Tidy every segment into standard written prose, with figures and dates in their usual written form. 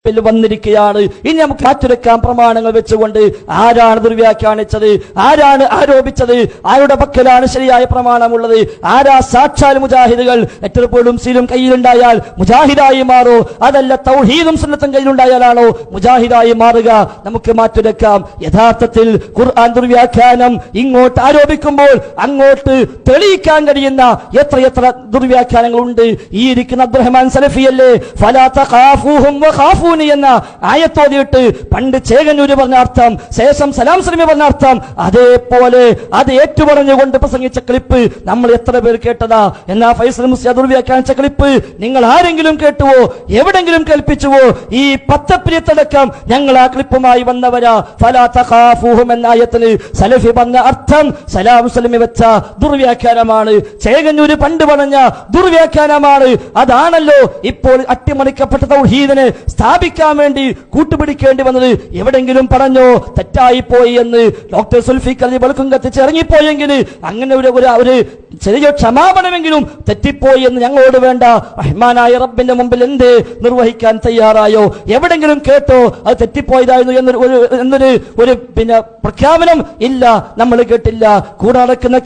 വന്നിരിക്കുകയാണ്. ഇനി നമുക്ക് മാറ്റുരക്കാൻ പ്രമാണങ്ങൾ വെച്ചുകൊണ്ട് ആരാണ് ദുർവ്യാഖ്യാനിച്ചത്, ആരാണ് ആരോപിച്ചത്, ആരുടെ പക്കലാണ് ശരിയായ പ്രമാണമുള്ളത്, ആരാ സാക്ഷാൽ മുജാഹിദുകൾ. എത്രപ്പോഴും സീലും കയ്യിലുണ്ടായാൽ മുജാഹിദായി മാറോ, അതല്ല തൗഹീദും സുന്നത്തും കയ്യിലുണ്ടായാലാണോ മുജാഹിദായി മാറുക? നമുക്ക് മാറ്റുരക്കാം. യഥാർത്ഥത്തിൽ ഖുർആൻ ദുർവ്യാഖ്യാനം ഇങ്ങോട്ട് ആരോപിക്കുമ്പോൾ അങ്ങോട്ട് തെളിയിക്കാൻ കഴിയുന്ന എത്രയെത്ര ദുർവ്യാഖ്യാനങ്ങളുണ്ട്. ഈ ഇരിക്കുന്ന അബ്ദുറഹ്മാൻ സലഫിയല്ലേ ഫലാ തഖാഫൂഹും വഖാഫൂനി എന്ന ആയത്തോതിയിട്ട് പണ്ട് ചേകന്നൂര് പറഞ്ഞ അർത്ഥം, ശേഷം സലാം സലമി പറഞ്ഞ അർത്ഥം, അതേപോലെ അത് ഏറ്റുപറഞ്ഞുകൊണ്ട് പ്രസംഗിച്ച ക്ലിപ്പ് നമ്മൾ എത്ര പേർ കേട്ടതാ? എന്നാ ഫൈസൽ മുസ്ലിയാർ ദുർവ്യാഖ്യാനിച്ച ക്ലിപ്പ് നിങ്ങൾ ആരെങ്കിലും കേട്ടുവോ? എവിടെങ്കിലും കേൾപ്പിച്ചുവോ? ഈ പത്തപ്രിയത്തടക്കം ഞങ്ങൾ ആ ക്ലിപ്പുമായി വന്നവരാ. ഫലാ തഖാഫൂഹും എന്ന ആയത്തിന് സലഫി പറഞ്ഞ അർത്ഥം സലാം സലമി വെച്ച ദുർവ്യാഖ്യാനമാണ്, ചേകന്നൂര് പണ്ട് പറഞ്ഞ ദുർവ്യാഖ്യാനമാണ്. അതാണല്ലോ ഇപ്പോൾ അട്ടിമറിക്കപ്പെട്ട തൗഹീദിനെ സ്ഥാപിക്കാൻ വേണ്ടി കൂട്ടുപിടിക്കേണ്ടി വന്നത്. എവിടെങ്കിലും പറഞ്ഞോ തെറ്റായി പോയി എന്ന്? ഡോക്ടർ സുൽഫിഖർ അലി ബൾക്കും കത്തിച്ച് ഇറങ്ങിപ്പോയെങ്കിൽ അങ്ങനെ ഒരു ചെറിയ ക്ഷമാപണമെങ്കിലും തെറ്റിപ്പോയി എന്ന് ഞങ്ങളോട് വേണ്ട. റഹ്മാനായ റബ്ബിന്റെ മുമ്പിൽ എന്ത് നിർവഹിക്കാൻ തയ്യാറായോ? എവിടെങ്കിലും കേട്ടോ അത് തെറ്റിപ്പോയതായിരുന്നു എന്നൊരു പ്രഖ്യാപനം ഇല്ല, നമ്മൾ കേട്ടില്ല. കൂടെ നടക്കുന്ന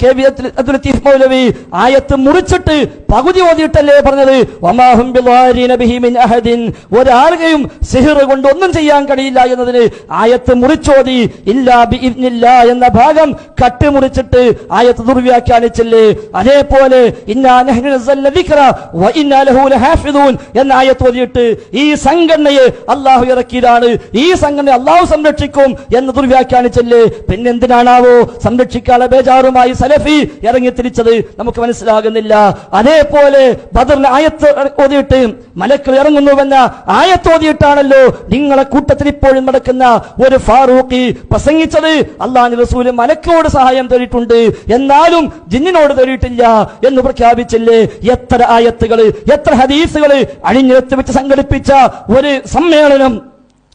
അബ്ദുൽ ലത്തീഫ് മൗലവി ആയത്ത് മുറിച്ചിട്ട് പകുതി ഓതിയിട്ടല്ലേ പറഞ്ഞത്, വമാഹും ബിളാരിന ബിഹി മിൻ അഹദിൻ, ഒരാളുകയും സിഹിർ കൊണ്ട് ഒന്നും ചെയ്യാൻ കഴിയില്ല എന്നതിന് ആയത്ത് മുറിച്ചോതി. ഇല്ലാ ബിഇദ്നില്ലാ എന്ന ഭാഗം കട്ടുമുറിച്ചിട്ട് ആയത്ത് ദുർവ്യാഖ്യാനിച്ചില്ലേ? അതേപോലെ ഇന്നാ നഹ്നു നസ്സൽന ദിക്റ വ ഇന്നാ ലഹു ലഹാഫിദൂൻ എന്ന ആയത്ത് ഓതിയിട്ട് ഈ സംഘടനയെ അല്ലാഹു ഇറക്കിയതാണ്, ഈ സംഘടനയെ അല്ലാഹു സംരക്ഷിക്കും എന്ന് ദുർവ്യാഖ്യാനിച്ചില്ലേ? പിന്നെന്തിനാണാവോ സംരക്ഷിക്കാനുള്ള ബേജാറുമായി സലഫി ഇറങ്ങി തിരിച്ചത്? നമുക്ക് മനസ്സിലാകുന്നില്ല. അതേപോലെ ബദറിലെ ആയത്ത് ഓതിയിട്ട് മലക്കുകൾ ഇറങ്ങുന്നുവെന്ന ആയത്തോതിയിട്ടാണല്ലോ നിങ്ങളെ കൂട്ടത്തിൽ ഇപ്പോഴും നടക്കുന്ന ഒരു ഫാറൂഖി പ്രസംഗിച്ചത്. അല്ലാഹുവിന്റെ റസൂൽ മലക്കോട് സഹായം തേടിയിട്ടുണ്ട്, എന്നാലും ജിന്നിനോട് തേടിയിട്ടില്ല എന്ന് പ്രഖ്യാപിച്ചില്ലേ? എത്ര ആയത്തുകൾ, എത്ര ഹദീസുകൾ അണിഞ്ഞെടുത്ത് വെച്ച് സംഘടിപ്പിച്ച ഒരു സമ്മേളനം,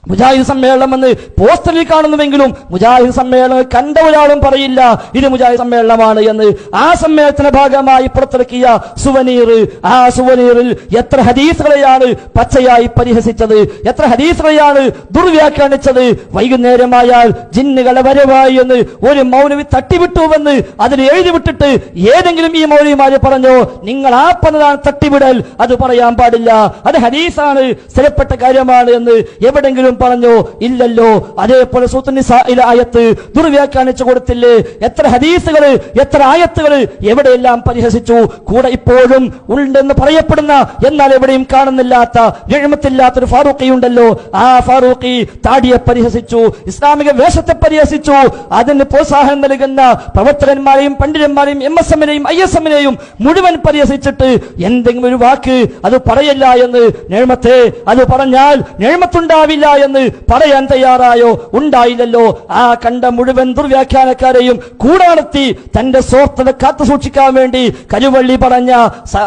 മുജാഹിദ് സമ്മേളനം എന്ന് പോസ്റ്ററിൽ കാണുന്നുവെങ്കിലും മുജാഹിദ് സമ്മേളനം കണ്ട ഒരാളും പറയില്ല ഇത് മുജാഹിദ് സമ്മേളനമാണ് എന്ന്. ആ സമ്മേളനത്തിന്റെ ഭാഗമായി പുറത്തിറക്കിയ സുവനീർ, ആ സുവനീറിൽ എത്ര ഹദീസുകളെയാണ് പച്ചയായി പരിഹസിച്ചത്, എത്ര ഹദീസുകളെയാണ് ദുർവ്യാഖ്യാനിച്ചത്. വൈകുന്നേരമായാൽ ജിന്നുകളെ വരവായി എന്ന് ഒരു മൗലവി തട്ടിവിട്ടുവെന്ന് അതിൽ എഴുതി വിട്ടിട്ട് ഏതെങ്കിലും ഈ മൗലവിമാര് പറഞ്ഞോ നിങ്ങൾ ആ പറഞ്ഞതാണ് തട്ടിവിടൽ, അത് പറയാൻ പാടില്ല, അത് ഹദീസാണ്, സ്ഥിരപ്പെട്ട കാര്യമാണ് എന്ന് എവിടെങ്കിലും പറഞ്ഞോ? ഇല്ലല്ലോ. അതേപോലെ സൂറത്തുൻ നിസായിലെ ആയത്ത് ദുർവ്യാഖ്യാനിച്ചു കൊടുത്തില്ലേ? എത്ര ഹദീസുകള്, എത്ര ആയത്തുകള് എവിടെയെല്ലാം പരിഹസിച്ചു. കൂടെ ഇപ്പോഴും ഉണ്ടെന്ന് പറയപ്പെടുന്ന എന്നാൽ എവിടെയും കാണുന്നില്ലാത്ത നിഅമത്തില്ലാത്തൊരു ഫാറൂഖി ഉണ്ടല്ലോ. ആ ഫാറൂഖി താടിയെ പരിഹസിച്ചു, ഇസ്ലാമിക വേഷത്തെ പരിഹസിച്ചു. അതിന് പ്രോത്സാഹനം നൽകുന്ന പ്രവർത്തകന്മാരെയും പണ്ഡിതന്മാരെയും MSM-നെയും ISM-നെയും മുഴുവൻ പരിഹസിച്ചിട്ട് എന്തെങ്കിലും ഒരു വാക്ക് അത് പറയല്ല എന്ന്, നിഅമത്തെ അത് പറഞ്ഞാൽ നിഅമത്തുണ്ടാവില്ല എന്ന് പറയാൻ തയ്യാറായോ? ഉണ്ടായില്ലല്ലോ. ആ കണ്ട മുഴുവൻ ദുർവ്യാഖ്യാനക്കാരെയും കൂടെ നടത്തി തന്റെ സ്വാർത്ഥത കാത്തു സൂക്ഷിക്കാൻ വേണ്ടി കരുവള്ളി പറഞ്ഞ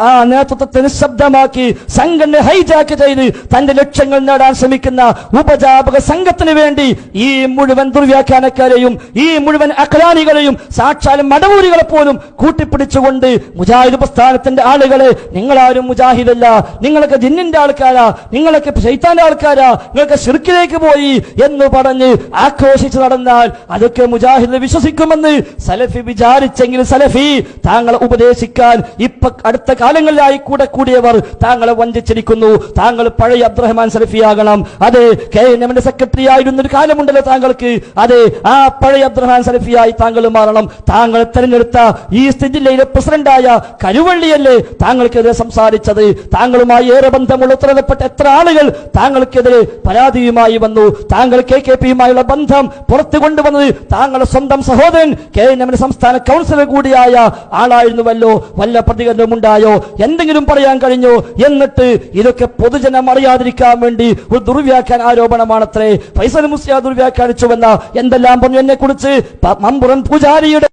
ആ നേതൃത്വത്തെ നിശബ്ദമാക്കി സംഘടന ഹൈജാക്ക് ചെയ്ത് തന്റെ ലക്ഷ്യങ്ങൾ നേടാൻ ശ്രമിക്കുന്ന ഉപജാപക സംഘത്തിന് വേണ്ടി ഈ മുഴുവൻ ദുർവ്യാഖ്യാനക്കാരെയും ഈ മുഴുവൻ അഖ്ലാനികളെയും സാക്ഷാൽ മടവൂരികളെ പോലും കൂട്ടിപ്പിടിച്ചുകൊണ്ട് മുജാഹിദ് പ്രസ്ഥാനത്തിന്റെ ആളുകളെ നിങ്ങളാരും മുജാഹിദല്ല, നിങ്ങളൊക്കെ ജിന്നിന്റെ ആൾക്കാരാ, നിങ്ങളൊക്കെ ശൈത്താന്റെ ആൾക്കാരാ, നിങ്ങൾക്ക് ശിർക്കിലേക്ക് പോയി എന്ന് പറഞ്ഞ് ആക്രോശിച്ച് നടന്നാൽ അതൊക്കെ മുജാഹിദ് വിശ്വസിക്കുമെന്ന് സലഫി വിചാരിച്ചെങ്കിൽ സലഫി താങ്കളെ ഉപദേശിക്കാൻ ഇപ്പൊ അടുത്ത കാലങ്ങളിലായി കൂടെ കൂടിയവർ താങ്കളെ വഞ്ചിച്ചിരിക്കുന്നു. താങ്കൾ പഴയ അബ്ദുറഹ്മാൻ സലഫിയാകണം. അതെ, KNM-ന്റെ സെക്രട്ടറി ആയിരുന്ന ഒരു കാലമുണ്ടല്ലോ താങ്കൾക്ക്. അതെ, ആ പഴയ അബ്ദുറഹ്മാൻ സലഫിയായി താങ്കൾ മാറണം. താങ്കൾ തെരഞ്ഞെടുത്ത ഈസ്റ്റ് ജില്ലയിലെ പ്രസിഡന്റായ കരുവള്ളിയല്ലേ താങ്കൾക്കെതിരെ സംസാരിച്ചത്? താങ്കളുമായി ഏറെ ബന്ധമുള്ള ഉത്തരവാദപ്പെട്ട എത്ര ആളുകൾ താങ്കൾക്കെതിരെ പരാതിയുമായി വന്നു. താങ്കൾ KKP-യുമായുള്ള ബന്ധം പുറത്തു കൊണ്ടുവന്നത് താങ്കളുടെ സ്വന്തം സഹോദരൻ KNM-ന്റെ സംസ്ഥാന കൗൺസിലർ കൂടിയായ ആളായിരുന്നുവല്ലോ. വല്ല പ്രതികരണവും ഉണ്ടായോ? എന്തെങ്കിലും പറയാൻ കഴിഞ്ഞോ? എന്നിട്ട് ഇതൊക്കെ പൊതുജനം അറിയാതിരിക്കാൻ വേണ്ടി ഒരു ദുർവ്യാഖ്യാന ആരോപണമാണത്രേ. ഫൈസൽ മുസ്ലിയാർ ദുർവ്യാഖ്യാനിച്ചുവെന്ന എന്തെല്ലാം പറഞ്ഞു എന്നെ കുറിച്ച് മമ്പുറം പൂജാരിയുടെ